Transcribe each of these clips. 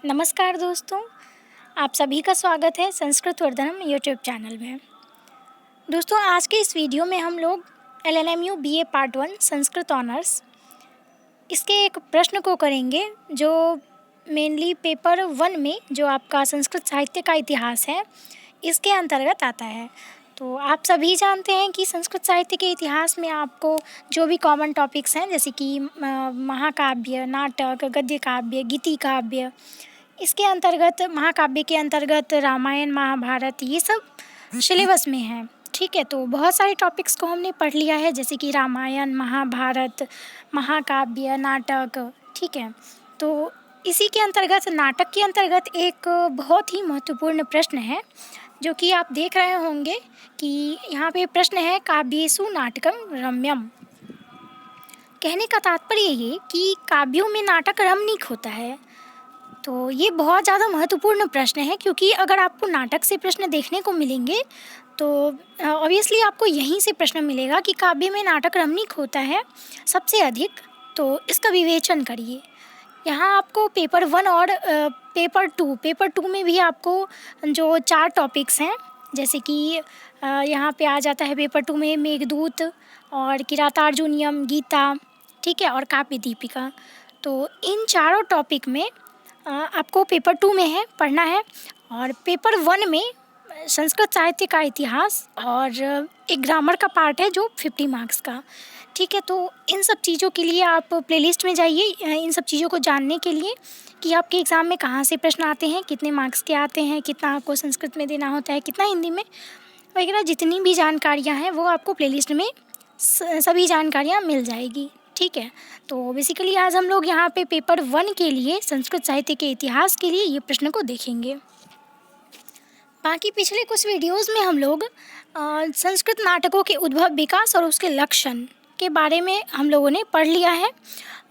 नमस्कार दोस्तों, आप सभी का स्वागत है संस्कृत वर्धनम यूट्यूब चैनल में। दोस्तों, आज के इस वीडियो में हम लोग LLMU BA part 1 Sanskrit honours इसके एक प्रश्न को करेंगे जो मेनली पेपर 1 में जो आपका संस्कृत साहित्य का इतिहास है इसके अंतर्गत आता है। तो आप सभी जानते हैं कि संस्कृत साहित्य के इतिहास में आपको जो भी कॉमन टॉपिक्स हैं जैसे कि महाकाव्य, नाटक, गद्य काव्य, गीति काव्य, इसके अंतर्गत महाकाव्य के अंतर्गत रामायण, महाभारत, ये सब सिलेबस में है। ठीक है, तो बहुत सारे टॉपिक्स को हमने पढ़ लिया है जैसे कि रामायण, महाभारत, महाकाव्य, नाटक। ठीक है, तो इसी के अंतर्गत नाटक के अंतर्गत एक बहुत ही महत्वपूर्ण प्रश्न है जो कि आप देख रहे होंगे कि यहाँ पे प्रश्न है काव्येषु नाटकं रम्यम। कहने का तात्पर्य ये कि काव्यों में नाटक रमणीक होता है। तो ये बहुत ज़्यादा महत्वपूर्ण प्रश्न है क्योंकि अगर आपको नाटक से प्रश्न देखने को मिलेंगे तो ऑब्वियसली आपको यहीं से प्रश्न मिलेगा कि काव्य में नाटक रमणीक होता है सबसे अधिक। तो इसका विवेचन करिए। यहाँ आपको पेपर 1 और पेपर 2 में भी आपको जो 4 टॉपिक्स हैं जैसे कि यहाँ पे आ जाता है पेपर 2 में मेघदूत और किरातार्जुनीयम, गीता, ठीक है, और काव्य दीपिका। तो इन चारों टॉपिक में आपको पेपर 2 में है पढ़ना है और पेपर 1 में संस्कृत साहित्य का इतिहास और एक ग्रामर का पार्ट है जो 50 मार्क्स का। ठीक है, तो इन सब चीज़ों के लिए आप प्लेलिस्ट में जाइए इन सब चीज़ों को जानने के लिए कि आपके एग्ज़ाम में कहाँ से प्रश्न आते हैं, कितने मार्क्स के आते हैं, कितना आपको संस्कृत में देना होता है, कितना हिंदी में, वगैरह जितनी भी जानकारियाँ हैं वो आपको प्लेलिस्ट में सभी जानकारियाँ मिल जाएगी। ठीक है, तो बेसिकली आज हम लोग यहाँ पे पेपर 1 के लिए संस्कृत साहित्य के इतिहास के लिए ये प्रश्न को देखेंगे। बाकी पिछले कुछ वीडियोस में हम लोग संस्कृत नाटकों के उद्भव, विकास और उसके लक्षण के बारे में हम लोगों ने पढ़ लिया है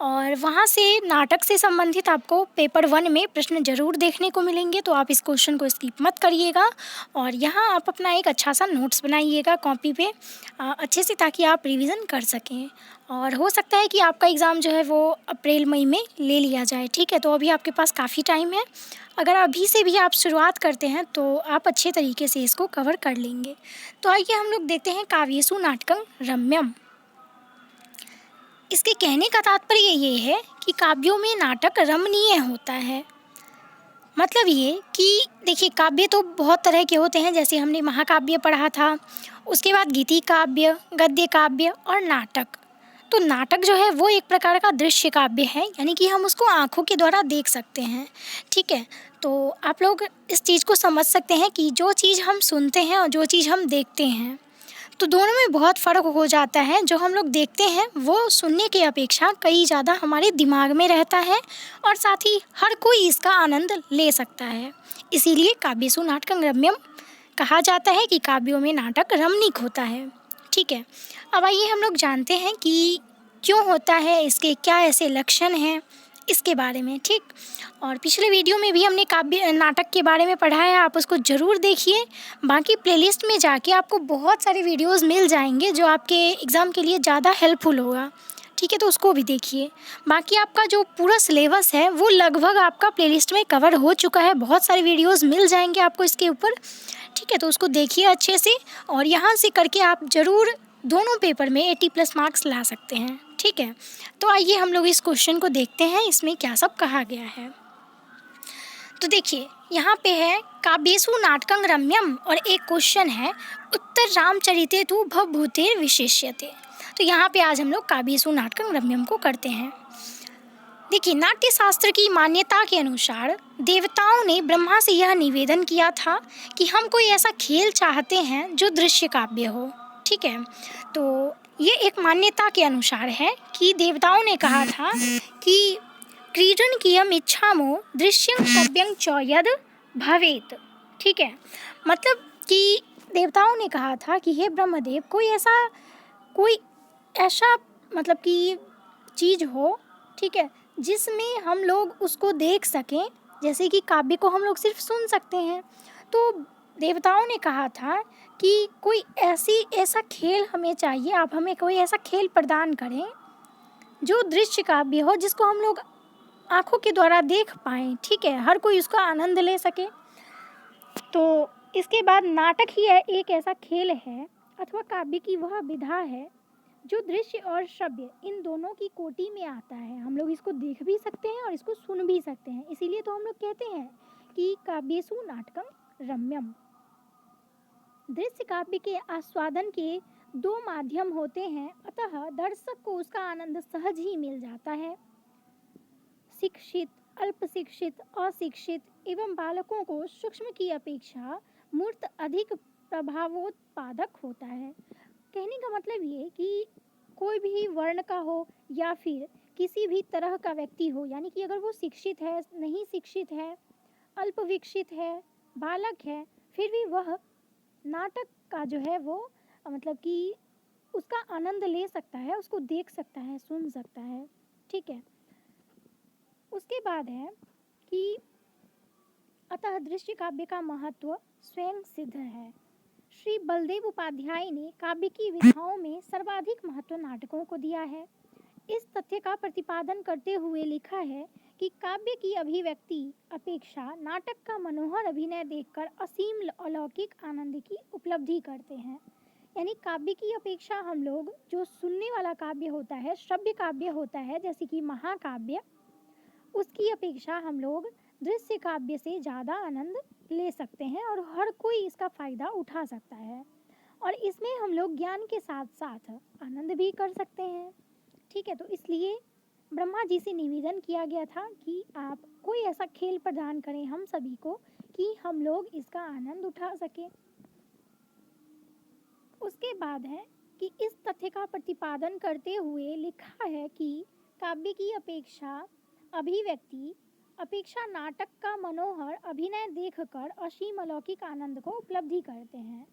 और वहाँ से नाटक से संबंधित आपको पेपर 1 में प्रश्न ज़रूर देखने को मिलेंगे। तो आप इस क्वेश्चन को स्किप मत करिएगा और यहाँ आप अपना एक अच्छा सा नोट्स बनाइएगा कॉपी पे अच्छे से, ताकि आप रिवीजन कर सकें और हो सकता है कि आपका एग्ज़ाम जो है वो अप्रैल मई में ले लिया जाए। ठीक है, तो अभी आपके पास काफ़ी टाइम है। अगर अभी से भी आप शुरुआत करते हैं तो आप अच्छे तरीके से इसको कवर कर लेंगे। तो आइए हम लोग देखते हैं काव्येषु नाटकं रम्यम। इसके कहने का तात्पर्य ये है कि काव्यों में नाटक रमणीय होता है। मतलब ये कि देखिए, काव्य तो बहुत तरह के होते हैं जैसे हमने महाकाव्य पढ़ा था, उसके बाद गीति काव्य, गद्य काव्य और नाटक। तो नाटक जो है वो एक प्रकार का दृश्य काव्य है, यानी कि हम उसको आँखों के द्वारा देख सकते हैं। ठीक है, तो आप लोग इस चीज़ को समझ सकते हैं कि जो चीज़ हम सुनते हैं और जो चीज़ हम देखते हैं तो दोनों में बहुत फ़र्क हो जाता है। जो हम लोग देखते हैं वो सुनने की अपेक्षा कई ज़्यादा हमारे दिमाग में रहता है और साथ ही हर कोई इसका आनंद ले सकता है। इसीलिए काव्येषु नाटकं रम्यम कहा जाता है कि काव्यों में नाटक रमणीक होता है। ठीक है, अब आइए हम लोग जानते हैं कि क्यों होता है, इसके क्या ऐसे लक्षण हैं इसके बारे में। ठीक, और पिछले वीडियो में भी हमने काव्य नाटक के बारे में पढ़ा है, आप उसको ज़रूर देखिए। बाकी प्लेलिस्ट में जाके आपको बहुत सारे वीडियोस मिल जाएंगे जो आपके एग्ज़ाम के लिए ज़्यादा हेल्पफुल होगा। ठीक है, तो उसको भी देखिए। बाकी आपका जो पूरा सिलेबस है वो लगभग आपका प्लेलिस्ट में कवर हो चुका है, बहुत सारे वीडियोज़ मिल जाएंगे आपको इसके ऊपर। ठीक है, तो उसको देखिए अच्छे से और यहाँ से करके आप ज़रूर दोनों पेपर में 80+ मार्क्स ला सकते हैं। ठीक है, तो आइए हम लोग इस क्वेश्चन को देखते हैं इसमें क्या सब कहा गया है। तो देखिए, यहाँ पे है काव्येषु नाटकं रम्यम और एक क्वेश्चन है उत्तर रामचरिते तु भवभूतेर विशेष्यते। तो यहाँ पे आज हम लोग काव्येषु नाटकं रम्यम को करते हैं। देखिए, नाट्य शास्त्र की मान्यता के अनुसार देवताओं ने ब्रह्मा से यह निवेदन किया था कि हम कोई ऐसा खेल चाहते हैं जो दृश्य काव्य हो। ठीक है, तो ये एक मान्यता के अनुसार है कि देवताओं ने कहा था कि क्रीडन कियम इच्छामो दृश्यं श्रव्यं च यद भवेत। ठीक है, मतलब कि देवताओं ने कहा था कि हे ब्रह्मदेव, कोई ऐसा मतलब कि चीज़ हो, ठीक है, जिसमें हम लोग उसको देख सकें। जैसे कि काव्य को हम लोग सिर्फ सुन सकते हैं, तो देवताओं ने कहा था कि कोई ऐसा खेल हमें चाहिए, आप हमें कोई ऐसा खेल प्रदान करें जो दृश्य काव्य हो, जिसको हम लोग आँखों के द्वारा देख पाएँ, ठीक है, हर कोई उसका आनंद ले सके। तो इसके बाद नाटक ही एक ऐसा खेल है अथवा काव्य की वह विधा है जो दृश्य और श्रव्य इन दोनों की कोटि में आता है। हम लोग इसको देख भी सकते हैं और इसको सुन भी सकते हैं, इसीलिए तो हम लोग कहते हैं कि काव्येषु नाटकम रम्यम। दृश्य काव्य के आस्वादन के दो माध्यम होते हैं, अतः दर्शक को उसका आनंद सहज ही मिल जाता है। शिक्षित, अल्प शिक्षित, अशिक्षित एवं बालकों को सूक्ष्म की अपेक्षा मूर्त अधिक प्रभावोत्पादक होता है। कहने का मतलब ये कि कोई भी वर्ण का हो या फिर किसी भी तरह का व्यक्ति हो, यानी कि अगर वो शिक्षित है, नहीं शिक्षित है, अल्प विकसित है, बालक है, फिर भी वह नाटक का जो है वो मतलब कि उसका आनंद ले सकता है, उसको देख सकता है, सुन सकता है, ठीक है। उसके बाद है कि अतः दृश्य काव्य का महत्व स्वयं सिद्ध है। श्री बलदेव उपाध्याय ने काव्य की विधाओं में सर्वाधिक महत्व नाटकों को दिया है। इस तथ्य का प्रतिपादन करते हुए लिखा है कि काव्य की अभिव्यक्ति अपेक्षा नाटक का मनोहर अभिनय देखकर असीम अलौकिक आनंद की उपलब्धि करते हैं। यानी काव्य की अपेक्षा हम लोग जो सुनने वाला काव्य होता है, श्रव्य काव्य होता है, जैसे कि महाकाव्य, उसकी अपेक्षा हम लोग दृश्य काव्य से ज़्यादा आनंद ले सकते हैं और हर कोई इसका फ़ायदा उठा सकता है। और इसमें हम लोग ज्ञान के साथ साथ आनंद भी कर सकते हैं, ठीक है। तो इसलिए ब्रह्मा जी से निवेदन किया गया था कि आप कोई ऐसा खेल प्रदान करें हम सभी को कि हम लोग इसका आनंद उठा सकें। उसके बाद है कि इस तथ्य का प्रतिपादन करते हुए लिखा है कि काव्य की अभिव्यक्ति अपेक्षा नाटक का मनोहर अभिनय देखकर असीम अलौकिक आनंद को उपलब्धि करते हैं।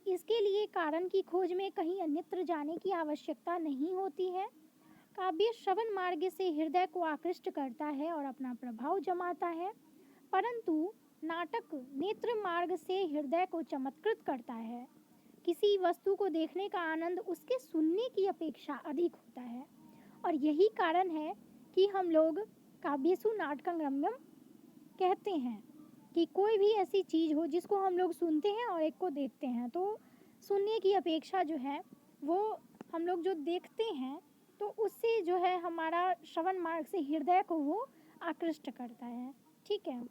इसके लिए कारण की खोज में कहीं अन्यत्र जाने की आवश्यकता नहीं होती है। काव्य श्रवण मार्ग से हृदय को आकृष्ट करता है और अपना प्रभाव जमाता है, परंतु नाटक नेत्र मार्ग से हृदय को चमत्कृत करता है। किसी वस्तु को देखने का आनंद उसके सुनने की अपेक्षा अधिक होता है और यही कारण है कि हम लोग काव्येषु नाटकं रम्यम कहते हैं कि कोई भी ऐसी चीज़ हो जिसको हम लोग सुनते हैं और एक को देखते हैं, तो सुनने की अपेक्षा जो है वो हम लोग जो देखते हैं तो उससे जो है हमारा श्रवण मार्ग से हृदय को वो आकृष्ट करता है, ठीक है।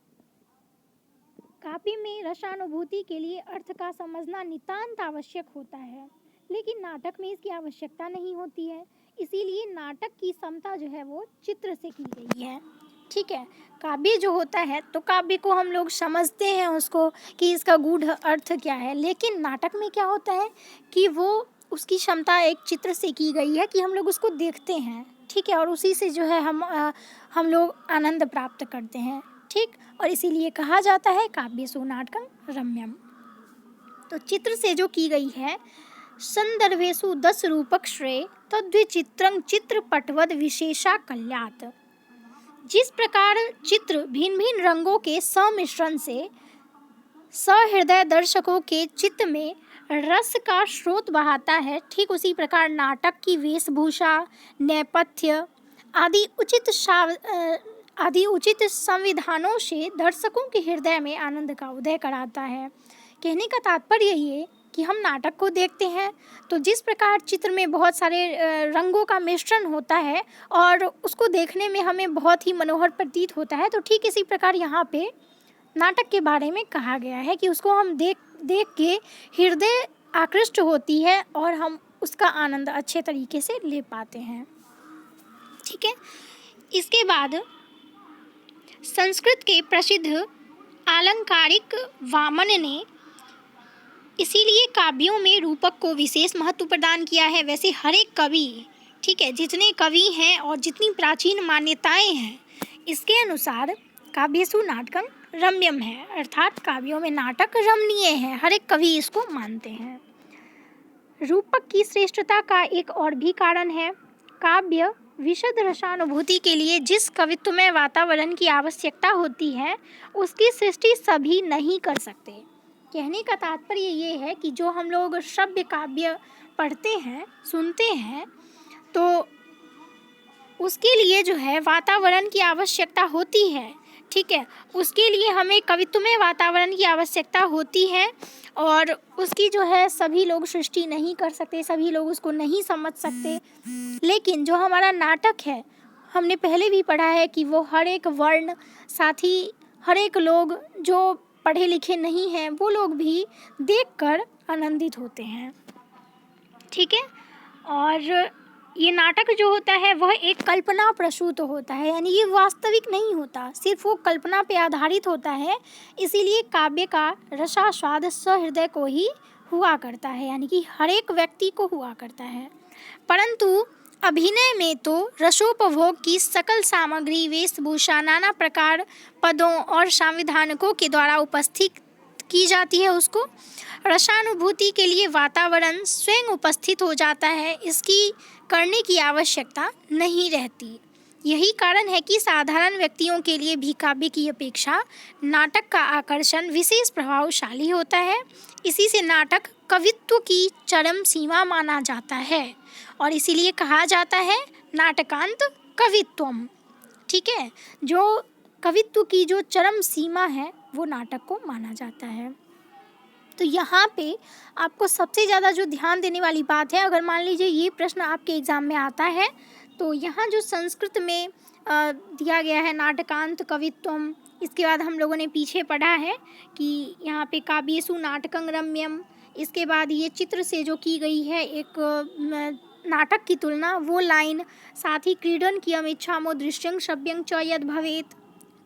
काव्य में रसानुभूति के लिए अर्थ का समझना नितांत आवश्यक होता है, लेकिन नाटक में इसकी आवश्यकता नहीं होती है। इसीलिए नाटक की समता जो है वो चित्र से की गई है, ठीक है। काव्य जो होता है तो काव्य को हम लोग समझते हैं उसको कि इसका गूढ़ अर्थ क्या है, लेकिन नाटक में क्या होता है कि वो उसकी क्षमता एक चित्र से की गई है कि हम लोग उसको देखते हैं, ठीक है, और उसी से जो है हम लोग आनंद प्राप्त करते हैं, ठीक। और इसीलिए कहा जाता है काव्येषु नाटकं रम्यम। तो चित्र से जो की गई है, संदर्भेषु 10 रूपक श्रेय तद्विचित्रं चित्रपटवद विशेषा कल्यात्। जिस प्रकार चित्र भिन्न भिन्न रंगों के सम्मिश्रण से सहृदय दर्शकों के चित्त में रस का स्रोत बहाता है, ठीक उसी प्रकार नाटक की वेशभूषा, नेपथ्य आदि उचित संविधानों से दर्शकों के हृदय में आनंद का उदय कराता है। कहने का तात्पर्य ये कि हम नाटक को देखते हैं तो जिस प्रकार चित्र में बहुत सारे रंगों का मिश्रण होता है और उसको देखने में हमें बहुत ही मनोहर प्रतीत होता है, तो ठीक इसी प्रकार यहाँ पे नाटक के बारे में कहा गया है कि उसको हम देख के हृदय आकृष्ट होती है और हम उसका आनंद अच्छे तरीके से ले पाते हैं, ठीक है। इसके बाद संस्कृत के प्रसिद्ध आलंकारिक वामन ने इसीलिए काव्यों में रूपक को विशेष महत्व प्रदान किया है। वैसे हर एक कवि, ठीक है, जितने कवि हैं और जितनी प्राचीन मान्यताएं हैं, इसके अनुसार काव्येषु नाटकं रम्यम है, अर्थात काव्यों में नाटक रमणीय है, हर एक कवि इसको मानते हैं। रूपक की श्रेष्ठता का एक और भी कारण है। काव्य विशद रसानुभूति के लिए जिस कवित्वमय वातावरण की आवश्यकता होती है उसकी सृष्टि सभी नहीं कर सकते। कहने का तात्पर्य ये है कि जो हम लोग श्रव्य काव्य पढ़ते हैं, सुनते हैं, तो उसके लिए जो है वातावरण की आवश्यकता होती है, ठीक है। उसके लिए हमें कवित्व में वातावरण की आवश्यकता होती है और उसकी जो है सभी लोग सृष्टि नहीं कर सकते, सभी लोग उसको नहीं समझ सकते। लेकिन जो हमारा नाटक है, हमने पहले भी पढ़ा है कि वो हर एक वर्ण, साथ ही हर एक लोग जो पढ़े लिखे नहीं हैं वो लोग भी देखकर आनंदित होते हैं, ठीक है। और ये नाटक जो होता है वह एक कल्पना प्रसूत होता है, यानी ये वास्तविक नहीं होता, सिर्फ वो कल्पना पे आधारित होता है। इसीलिए काव्य का रसास्वाद सहृदय को ही हुआ करता है, यानी कि हर एक व्यक्ति को हुआ करता है। परंतु अभिनय में तो रसोपभोग की सकल सामग्री, वेशभूषा, नाना प्रकार पदों और संविधानकों के द्वारा उपस्थित की जाती है। उसको रसानुभूति के लिए वातावरण स्वयं उपस्थित हो जाता है, इसकी करने की आवश्यकता नहीं रहती। यही कारण है कि साधारण व्यक्तियों के लिए भी काव्य की अपेक्षा नाटक का आकर्षण विशेष प्रभावशाली होता है। इसी से नाटक कवित्व की चरम सीमा माना जाता है और इसीलिए कहा जाता है नाटकांत कवित्वम, ठीक है। जो कवित्व की जो चरम सीमा है वो नाटक को माना जाता है। तो यहाँ पे आपको सबसे ज़्यादा जो ध्यान देने वाली बात है, अगर मान लीजिए ये प्रश्न आपके एग्ज़ाम में आता है तो यहाँ जो संस्कृत में दिया गया है नाटकांत कवित्वम, इसके बाद हम लोगों ने पीछे पढ़ा है कि यहाँ पे काव्येषु नाटकं रम्यम, इसके बाद ये चित्र से जो की गई है एक नाटक की तुलना, वो लाइन, साथ ही क्रीडन की अमिच्छामो दृश्यं श्रव्यं च यद भवेत,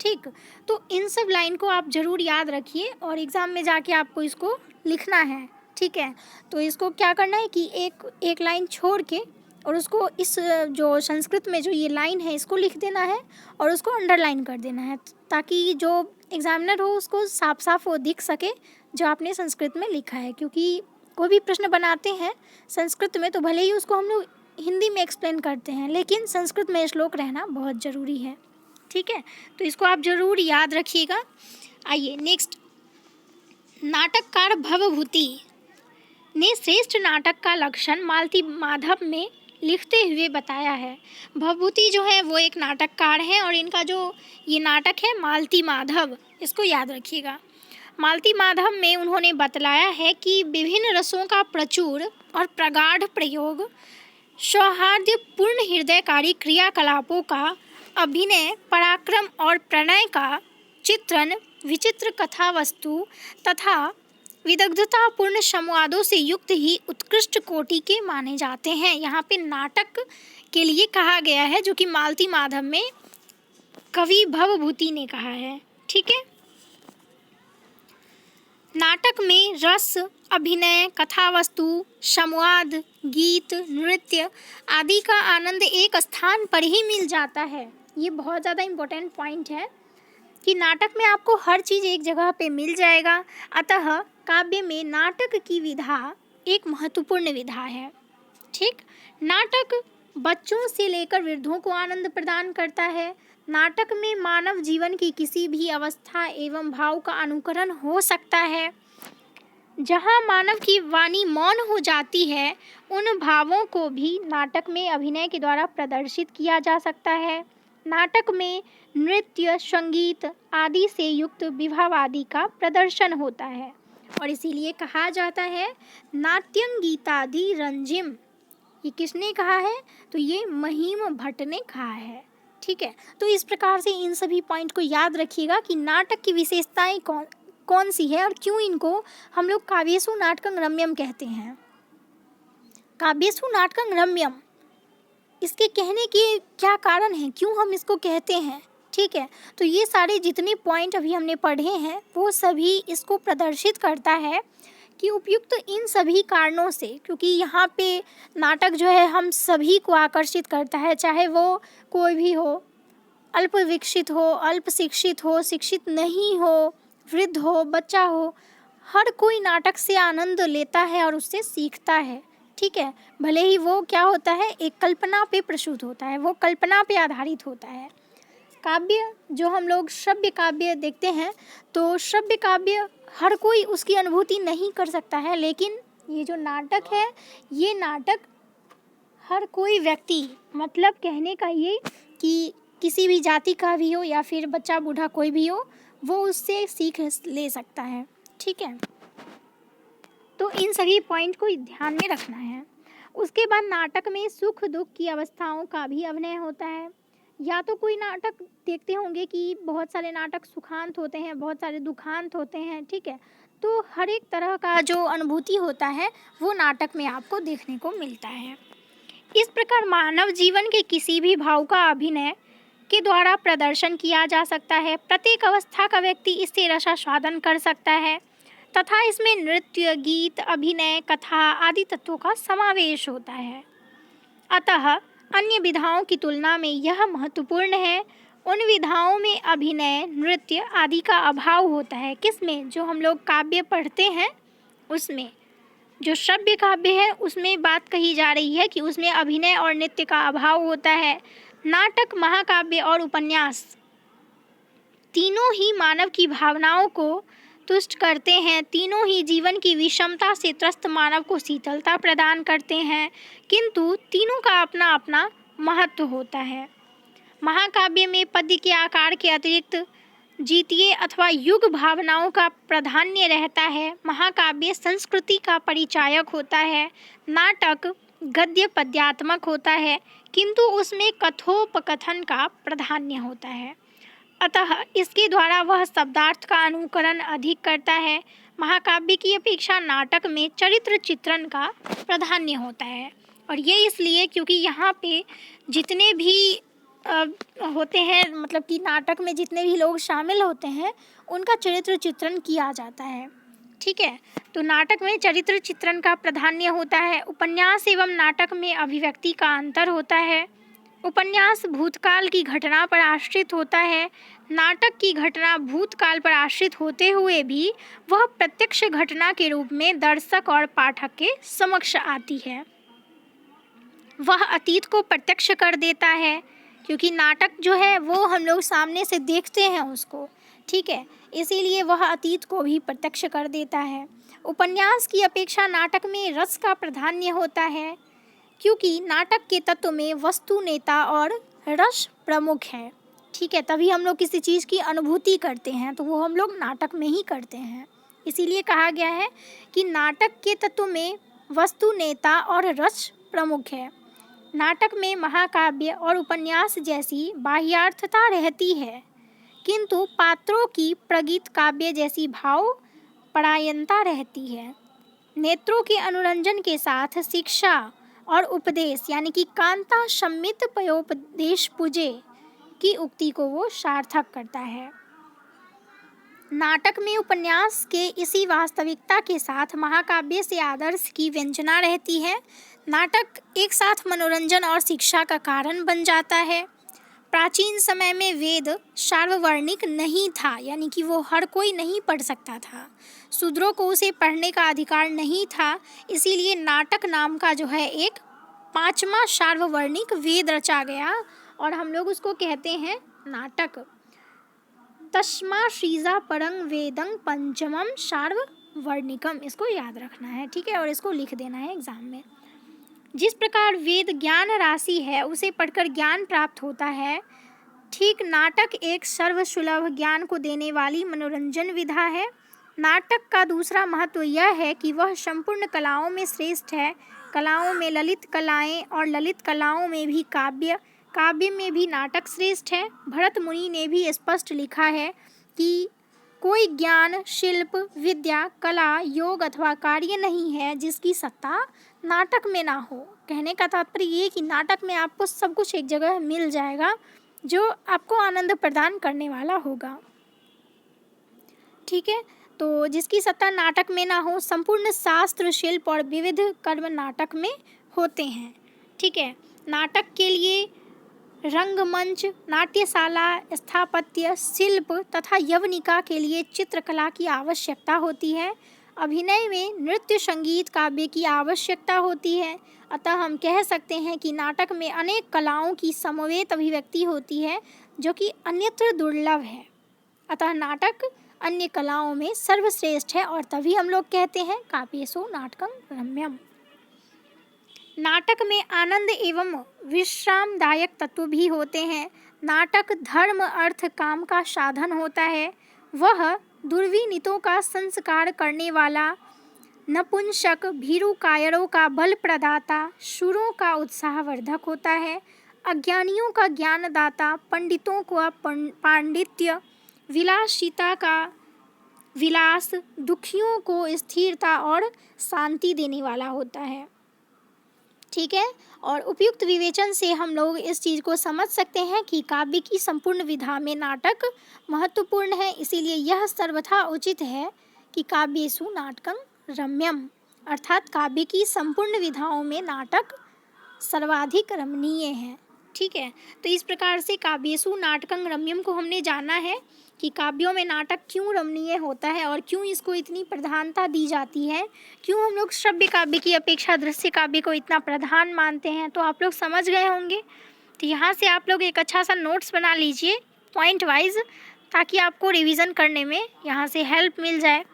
ठीक। तो इन सब लाइन को आप ज़रूर याद रखिए और एग्ज़ाम में जाके आपको इसको लिखना है, ठीक है। तो इसको क्या करना है कि एक लाइन छोड़ के और उसको इस जो संस्कृत में जो ये लाइन है इसको लिख देना है और उसको अंडरलाइन कर देना है, ताकि जो एग्ज़ामिनर हो उसको साफ साफ वो दिख सके जो आपने संस्कृत में लिखा है। क्योंकि कोई भी प्रश्न बनाते हैं संस्कृत में तो भले ही उसको हम लोग हिंदी में एक्सप्लेन करते हैं, लेकिन संस्कृत में श्लोक रहना बहुत ज़रूरी है, ठीक है। तो इसको आप ज़रूर याद रखिएगा। आइए नेक्स्ट, नाटककार भवभूति ने श्रेष्ठ नाटक का लक्षण मालती माधव में लिखते हुए बताया है। भवभूति जो है वो एक नाटककार हैं और इनका जो ये नाटक है मालती माधव, इसको याद रखिएगा। मालती माधव में उन्होंने बतलाया है कि विभिन्न रसों का प्रचुर और प्रगाढ़ प्रयोग, सौहार्दपूर्ण हृदयकारी क्रियाकलापों का अभिनय, पराक्रम और प्रणय का चित्रण, विचित्र कथा वस्तु तथा विदग्धतापूर्ण संवादों से युक्त ही उत्कृष्ट कोटि के माने जाते हैं। यहाँ पे नाटक के लिए कहा गया है जो कि मालती माधव में कवि भवभूति ने कहा है, ठीक है। नाटक में रस, अभिनय, कथावस्तु, संवाद, गीत, नृत्य आदि का आनंद एक स्थान पर ही मिल जाता है। ये बहुत ज़्यादा इम्पोर्टेंट पॉइंट है कि नाटक में आपको हर चीज़ एक जगह पे मिल जाएगा। अतः काव्य में नाटक की विधा एक महत्वपूर्ण विधा है, ठीक। नाटक बच्चों से लेकर वृद्धों को आनंद प्रदान करता है। नाटक में मानव जीवन की किसी भी अवस्था एवं भाव का अनुकरण हो सकता है। जहाँ मानव की वाणी मौन हो जाती है, उन भावों को भी नाटक में अभिनय के द्वारा प्रदर्शित किया जा सकता है। नाटक में नृत्य, संगीत आदि से युक्त विभावादि का प्रदर्शन होता है और इसीलिए कहा जाता है नाट्यं गीतादि रंजिम। ये किसने कहा है? तो ये महिम भट्ट ने कहा है, ठीक है। तो इस प्रकार से इन सभी पॉइंट को याद रखिएगा कि नाटक की विशेषताएं कौन सी है और क्यों इनको हम लोग काव्येषु नाटकं रम्यम कहते हैं। काव्येषु नाटकं रम्यम, इसके कहने के क्या कारण हैं, क्यों हम इसको कहते हैं, ठीक है। तो ये सारे जितने पॉइंट अभी हमने पढ़े हैं वो सभी इसको प्रदर्शित करता है कि उपयुक्त इन सभी कारणों से, क्योंकि यहाँ पे नाटक जो है हम सभी को आकर्षित करता है, चाहे वो कोई भी हो, अल्प विकसित हो, अल्प शिक्षित हो, शिक्षित नहीं हो, वृद्ध हो, बच्चा हो, हर कोई नाटक से आनंद लेता है और उससे सीखता है, ठीक है। भले ही वो क्या होता है, एक कल्पना पे प्रसूत होता है, वो कल्पना पे आधारित होता है। काव्य जो हम लोग श्रव्य काव्य देखते हैं, तो श्रव्य काव्य हर कोई उसकी अनुभूति नहीं कर सकता है, लेकिन ये जो नाटक है ये नाटक हर कोई व्यक्ति, मतलब कहने का ये कि किसी भी जाति का भी हो या फिर बच्चा बूढ़ा कोई भी हो, वो उससे सीख ले सकता है। ठीक है, तो इन सभी पॉइंट को ध्यान में रखना है। उसके बाद नाटक में सुख दुख की अवस्थाओं का भी अभिनय होता है। या तो कोई नाटक देखते होंगे कि बहुत सारे नाटक सुखांत होते हैं, बहुत सारे दुखांत होते हैं। ठीक है, तो हर एक तरह का जो अनुभूति होता है वो नाटक में आपको देखने को मिलता है। इस प्रकार मानव जीवन के किसी भी भाव का अभिनय के द्वारा प्रदर्शन किया जा सकता है। प्रत्येक अवस्था का व्यक्ति इससे रसास्वादन कर सकता है तथा इसमें नृत्य, गीत, अभिनय, कथा आदि तत्वों का समावेश होता है। अतः अन्य विधाओं की तुलना में यह महत्वपूर्ण है। उन विधाओं में अभिनय, नृत्य आदि का अभाव होता है। किसमें? जो हम लोग काव्य पढ़ते हैं उसमें, जो श्रव्य काव्य है उसमें बात कही जा रही है कि उसमें अभिनय और नृत्य का अभाव होता है। नाटक, महाकाव्य और उपन्यास तीनों ही मानव की भावनाओं को तुष्ट करते हैं। तीनों ही जीवन की विषमता से त्रस्त मानव को शीतलता प्रदान करते हैं, किंतु तीनों का अपना अपना महत्व होता है। महाकाव्य में पद्य के आकार के अतिरिक्त जीतीय अथवा युग भावनाओं का प्राधान्य रहता है। महाकाव्य संस्कृति का परिचायक होता है। नाटक गद्य पद्यात्मक होता है, किंतु उसमें कथोपकथन का प्राधान्य होता है। अतः इसके द्वारा वह शब्दार्थ का अनुकरण अधिक करता है। महाकाव्य की अपेक्षा नाटक में चरित्र चित्रण का प्राधान्य होता है, और ये इसलिए क्योंकि यहाँ पे जितने भी होते हैं, मतलब कि नाटक में जितने भी लोग शामिल होते हैं उनका चरित्र चित्रण किया जाता है। ठीक है, तो नाटक में चरित्र चित्रण का प्राधान्य होता है। उपन्यास एवं नाटक में अभिव्यक्ति का अंतर होता है। उपन्यास भूतकाल की घटना पर आश्रित होता है। नाटक की घटना भूतकाल पर आश्रित होते हुए भी वह प्रत्यक्ष घटना के रूप में दर्शक और पाठक के समक्ष आती है। वह अतीत को प्रत्यक्ष कर देता है, क्योंकि नाटक जो है वो हम लोग सामने से देखते हैं उसको। ठीक है, इसीलिए वह अतीत को भी प्रत्यक्ष कर देता है। उपन्यास की अपेक्षा नाटक में रस का प्राधान्य होता है, क्योंकि नाटक के तत्व में वस्तु, नेता और रस प्रमुख है। ठीक है, तभी हम लोग किसी चीज़ की अनुभूति करते हैं तो वो हम लोग नाटक में ही करते हैं। इसीलिए कहा गया है कि नाटक के तत्व में वस्तु, नेता और रस प्रमुख है। नाटक में महाकाव्य और उपन्यास जैसी बाह्यार्थता रहती है, किंतु पात्रों की प्रगीत काव्य जैसी भाव परायणता रहती है। नेत्रों के अनुरंजन के साथ शिक्षा और उपदेश, यानी कि कांता सम्मित पयोपदेश पूजे की उक्ति को वो सार्थक करता है। नाटक में उपन्यास के इसी वास्तविकता के साथ महाकाव्य से आदर्श की व्यंजना रहती है। नाटक एक साथ मनोरंजन और शिक्षा का कारण बन जाता है। प्राचीन समय में वेद सार्ववर्णिक नहीं था, यानी कि वो हर कोई नहीं पढ़ सकता था। शूद्रों को उसे पढ़ने का अधिकार नहीं था, इसीलिए नाटक नाम का जो है एक 5वां सार्ववर्णिक वेद रचा गया और हम लोग उसको कहते हैं नाटक। तस्मा श्रीजा परंग वेदं पंचमम सार्ववर्णिकम, इसको याद रखना है। ठीक है, और इसको लिख देना है एग्जाम में। जिस प्रकार वेद ज्ञान राशि है, उसे पढ़कर ज्ञान प्राप्त होता है, ठीक नाटक एक सर्वसुलभ ज्ञान को देने वाली मनोरंजन विधा है। नाटक का दूसरा महत्व यह है कि वह संपूर्ण कलाओं में श्रेष्ठ है। कलाओं में ललित कलाएं और ललित कलाओं में भी काव्य, काव्य में भी नाटक श्रेष्ठ है। भरत मुनि ने भी स्पष्ट लिखा है कि कोई ज्ञान, शिल्प, विद्या, कला, योग अथवा कार्य नहीं है जिसकी सत्ता नाटक में ना हो। कहने का तात्पर्य ये कि नाटक में आपको सब कुछ एक जगह मिल जाएगा जो आपको आनंद प्रदान करने वाला होगा। ठीक है, तो जिसकी सत्ता नाटक में ना हो, संपूर्ण शास्त्र, शिल्प और विविध कर्म नाटक में होते हैं। ठीक है, नाटक के लिए रंगमंच, नाट्यशाला, स्थापत्य, शिल्प तथा यवनिका के लिए चित्रकला की आवश्यकता होती है। अभिनय में नृत्य, संगीत, काव्य की आवश्यकता होती है। अतः हम कह सकते हैं कि नाटक में अनेक कलाओं की समवेत अभिव्यक्ति होती है जो कि अन्यत्र दुर्लभ है। अतः नाटक अन्य कलाओं में सर्वश्रेष्ठ है और तभी हम लोग कहते हैं काव्येषु नाटकं रम्यम। नाटक में आनंद एवं विश्रामदायक तत्व भी होते हैं। नाटक धर्म अर्थ काम का साधन होता है। वह दुर्विनीतों का संस्कार करने वाला, नपुंसक भीरू कायरों का बल प्रदाता, शूरों का उत्साहवर्धक होता है। अज्ञानियों का ज्ञानदाता, पंडितों का पांडित्य, विलासिता का विलास, दुखियों को स्थिरता और शांति देने वाला होता है। ठीक है, और उपयुक्त विवेचन से हम लोग इस चीज़ को समझ सकते हैं कि काव्य की संपूर्ण विधा में नाटक महत्वपूर्ण है। इसीलिए यह सर्वथा उचित है कि काव्येषु नाटकं रम्यम, अर्थात काव्य की संपूर्ण विधाओं में नाटक सर्वाधिक रमणीय है। ठीक है, तो इस प्रकार से काव्येषु नाटकं रम्यम को हमने जाना है कि काव्यों में नाटक क्यों रमणीय होता है और क्यों इसको इतनी प्रधानता दी जाती है, क्यों हम लोग श्रव्य काव्य की अपेक्षा दृश्य काव्य को इतना प्रधान मानते हैं। तो आप लोग समझ गए होंगे। तो यहाँ से आप लोग एक अच्छा सा नोट्स बना लीजिए पॉइंट वाइज, ताकि आपको रिवीजन करने में यहाँ से हेल्प मिल जाए।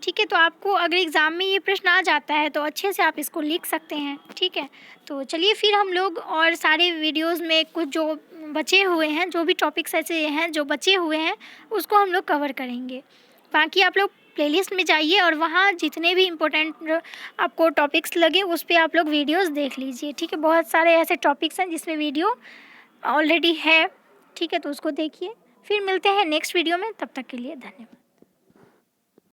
ठीक है, तो आपको अगर एग्ज़ाम में ये प्रश्न आ जाता है तो अच्छे से आप इसको लिख सकते हैं। ठीक है, तो चलिए फिर हम लोग और सारे वीडियोस में कुछ जो बचे हुए हैं, जो भी टॉपिक्स ऐसे हैं जो बचे हुए हैं, उसको हम लोग कवर करेंगे। बाकी आप लोग प्लेलिस्ट में जाइए और वहाँ जितने भी इम्पोर्टेंट आपको टॉपिक्स लगे उस पर आप लोग वीडियोज़ देख लीजिए। ठीक है, बहुत सारे ऐसे टॉपिक्स हैं जिसमें वीडियो ऑलरेडी है। ठीक है, तो उसको देखिए। फिर मिलते हैं नेक्स्ट वीडियो में, तब तक के लिए धन्यवाद।